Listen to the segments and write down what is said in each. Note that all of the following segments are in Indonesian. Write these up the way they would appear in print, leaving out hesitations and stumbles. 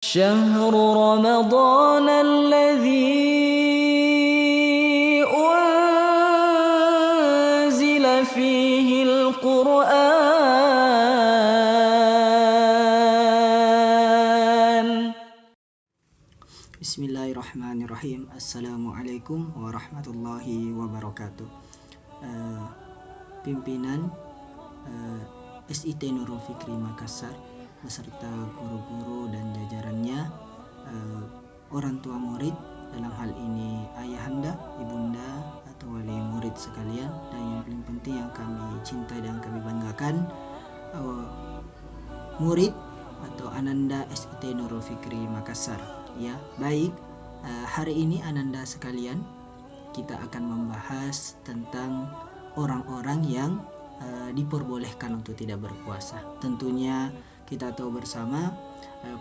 شهر رمضان الذي أنزل فيه القرآن. Bismillahirrahmanirrahim. Assalamualaikum warahmatullahi wabarakatuh. Pimpinan SIT Nurul Fikri Makassar beserta guru-guru dan jajarannya, orang tua murid, dalam hal ini ayahanda, ibunda atau wali murid sekalian, dan yang paling penting yang kami cintai dan kami banggakan, murid atau Ananda SIT Nurul Fikri Makassar. Ya, baik. Hari ini Ananda sekalian, kita akan membahas tentang orang-orang yang diperbolehkan untuk tidak berpuasa. Tentunya kita tahu bersama,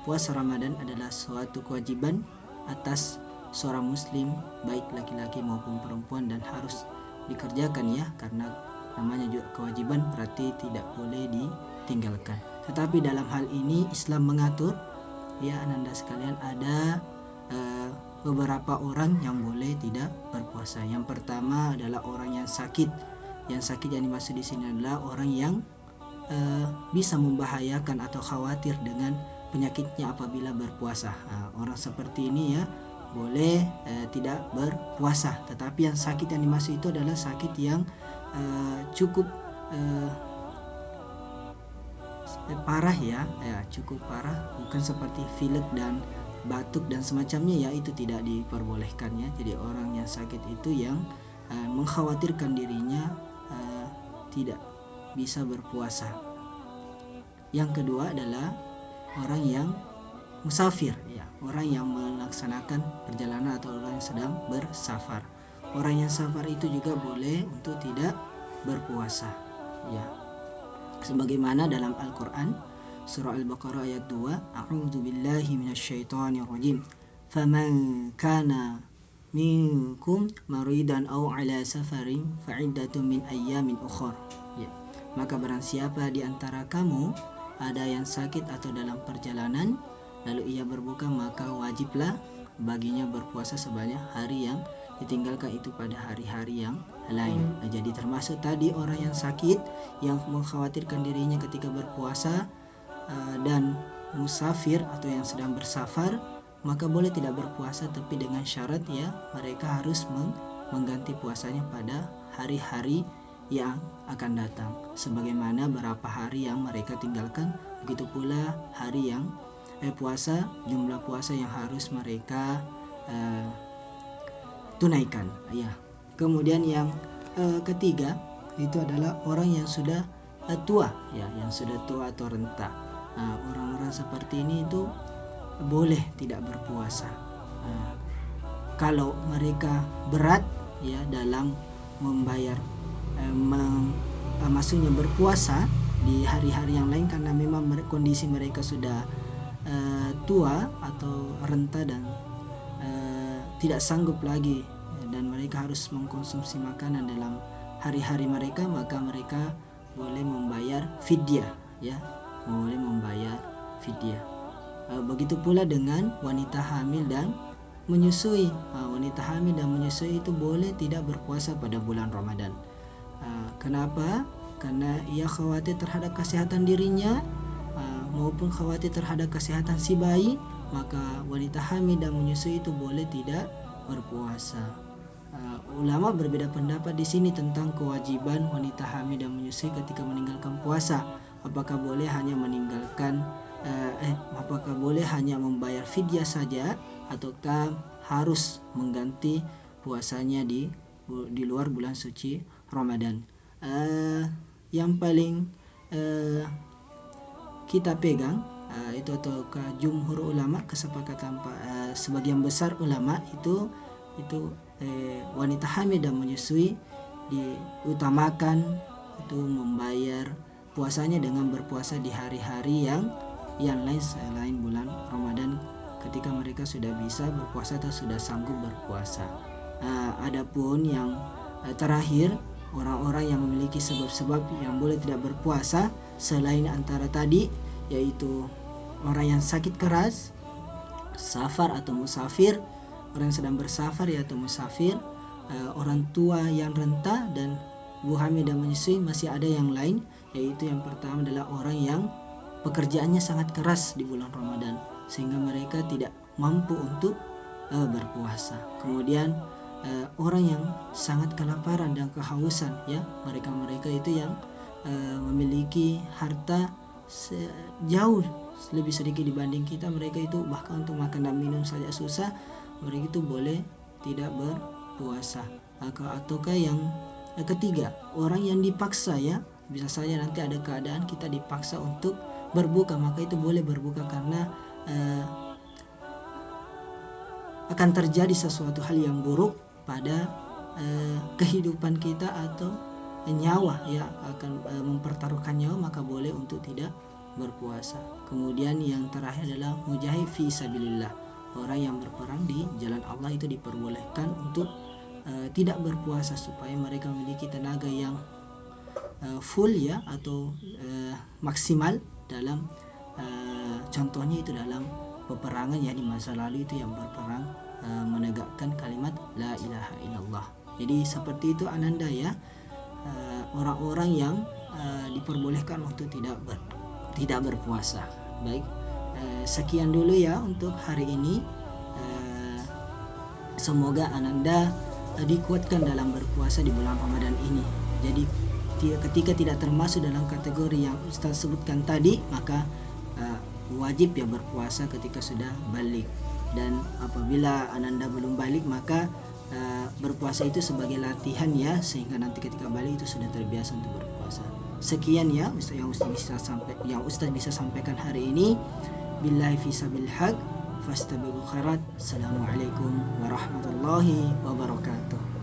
puasa Ramadan adalah suatu kewajiban atas seorang muslim, baik laki-laki maupun perempuan, dan harus dikerjakan ya, karena namanya juga kewajiban, berarti tidak boleh ditinggalkan. Tetapi dalam hal ini Islam mengatur ya Ananda sekalian, ada beberapa orang yang boleh tidak berpuasa. Yang pertama adalah orang yang sakit. Yang sakit yang dimaksud di sini adalah orang yang bisa membahayakan atau khawatir dengan penyakitnya apabila berpuasa. Orang seperti ini ya boleh tidak berpuasa. Tetapi yang sakit yang dimaksud itu adalah sakit yang cukup parah ya, cukup parah, bukan seperti pilek dan batuk dan semacamnya ya, itu tidak diperbolehkan ya. Jadi orang yang sakit itu yang mengkhawatirkan dirinya tidak bisa berpuasa. Yang kedua adalah orang yang musafir ya, orang yang melaksanakan perjalanan atau orang yang sedang bersafar. Orang yang safar itu juga boleh untuk tidak berpuasa ya. Sebagaimana dalam Al-Quran surah Al-Baqarah ayat 2, A'udzu billahi minasyaitonir rajim. Faman kana minkum maridan aw ala safarin fa'iddatun min ayyamin ukhra. Ya. Maka barang siapa di antara kamu ada yang sakit atau dalam perjalanan lalu ia berbuka, maka wajiblah baginya berpuasa sebanyak hari yang ditinggalkan itu pada hari-hari yang lain. Jadi termasuk tadi orang yang sakit yang mengkhawatirkan dirinya ketika berpuasa, dan musafir atau yang sedang bersafar, maka boleh tidak berpuasa, tapi dengan syarat ya mereka harus mengganti puasanya pada hari-hari yang akan datang, sebagaimana berapa hari yang mereka tinggalkan, begitu pula hari yang puasa, jumlah puasa yang harus mereka tunaikan ya. Kemudian yang ketiga itu adalah orang yang sudah tua ya, yang sudah tua atau renta. Orang-orang seperti ini itu boleh tidak berpuasa kalau mereka berat ya dalam membayar maksudnya berpuasa di hari-hari yang lain, karena memang kondisi mereka sudah tua atau renta dan tidak sanggup lagi, dan mereka harus mengkonsumsi makanan dalam hari-hari mereka, maka mereka boleh membayar fidyah ya, boleh membayar fidyah. Begitu pula dengan wanita hamil dan menyusui. Wanita hamil dan menyusui itu boleh tidak berpuasa pada bulan Ramadan. Kenapa? Karena ia khawatir terhadap kesehatan dirinya maupun khawatir terhadap kesehatan si bayi, maka wanita hamil dan menyusui itu boleh tidak berpuasa. Ulama berbeda pendapat di sini tentang kewajiban wanita hamil dan menyusui ketika meninggalkan puasa. Apakah boleh hanya meninggalkan apakah boleh hanya membayar fidyah saja, ataukah harus mengganti puasanya di luar bulan suci Ramadan? Yang paling kita pegang itu atau ke jumhur ulama, kesepakatan sebagian besar ulama itu wanita hamil dan menyusui diutamakan itu membayar puasanya dengan berpuasa di hari-hari yang lain selain bulan Ramadan, ketika mereka sudah bisa berpuasa atau sudah sanggup berpuasa. Adapun yang terakhir, orang-orang yang memiliki sebab-sebab yang boleh tidak berpuasa selain antara tadi, yaitu orang yang sakit keras safar atau musafir, orang yang sedang bersafar ya atau musafir, orang tua yang renta, dan ibu hamil dan menyusui. Masih ada yang lain, yaitu yang pertama adalah orang yang pekerjaannya sangat keras di bulan Ramadan sehingga mereka tidak mampu untuk berpuasa. Kemudian orang yang sangat kelaparan dan kehausan, ya, mereka itu yang memiliki harta jauh lebih sedikit dibanding kita. Mereka itu bahkan untuk makan dan minum saja susah, mereka itu boleh tidak berpuasa. Ataukah yang ketiga, orang yang dipaksa, ya, bisa saja nanti ada keadaan kita dipaksa untuk berbuka, maka itu boleh berbuka karena akan terjadi sesuatu hal yang buruk pada kehidupan kita atau nyawa, ya, akan mempertaruhkan nyawa, maka boleh untuk tidak berpuasa. Kemudian yang terakhir adalah mujahid fi sabilillah, orang yang berperang di jalan Allah itu diperbolehkan untuk tidak berpuasa supaya mereka memiliki tenaga yang full, ya, atau maksimal dalam contohnya itu dalam peperangan, ya, di masa lalu itu yang berperang menegakkan kalimat la ilaha illallah. Jadi seperti itu Ananda, ya, orang-orang yang diperbolehkan untuk tidak berpuasa. Baik, sekian dulu ya untuk hari ini. Semoga Ananda dikuatkan dalam berpuasa di bulan Ramadan ini. Jadi ketika tidak termasuk dalam kategori yang Ustaz sebutkan tadi, maka wajib ya berpuasa ketika sudah balik. Dan apabila Ananda belum balik, maka berpuasa itu sebagai latihan, ya, sehingga nanti ketika balik itu sudah terbiasa untuk berpuasa. Sekian ya yang Ustaz bisa sampaikan hari ini. Billahi fisabil haq fastabiqul khairat. Assalamualaikum warahmatullahi wabarakatuh.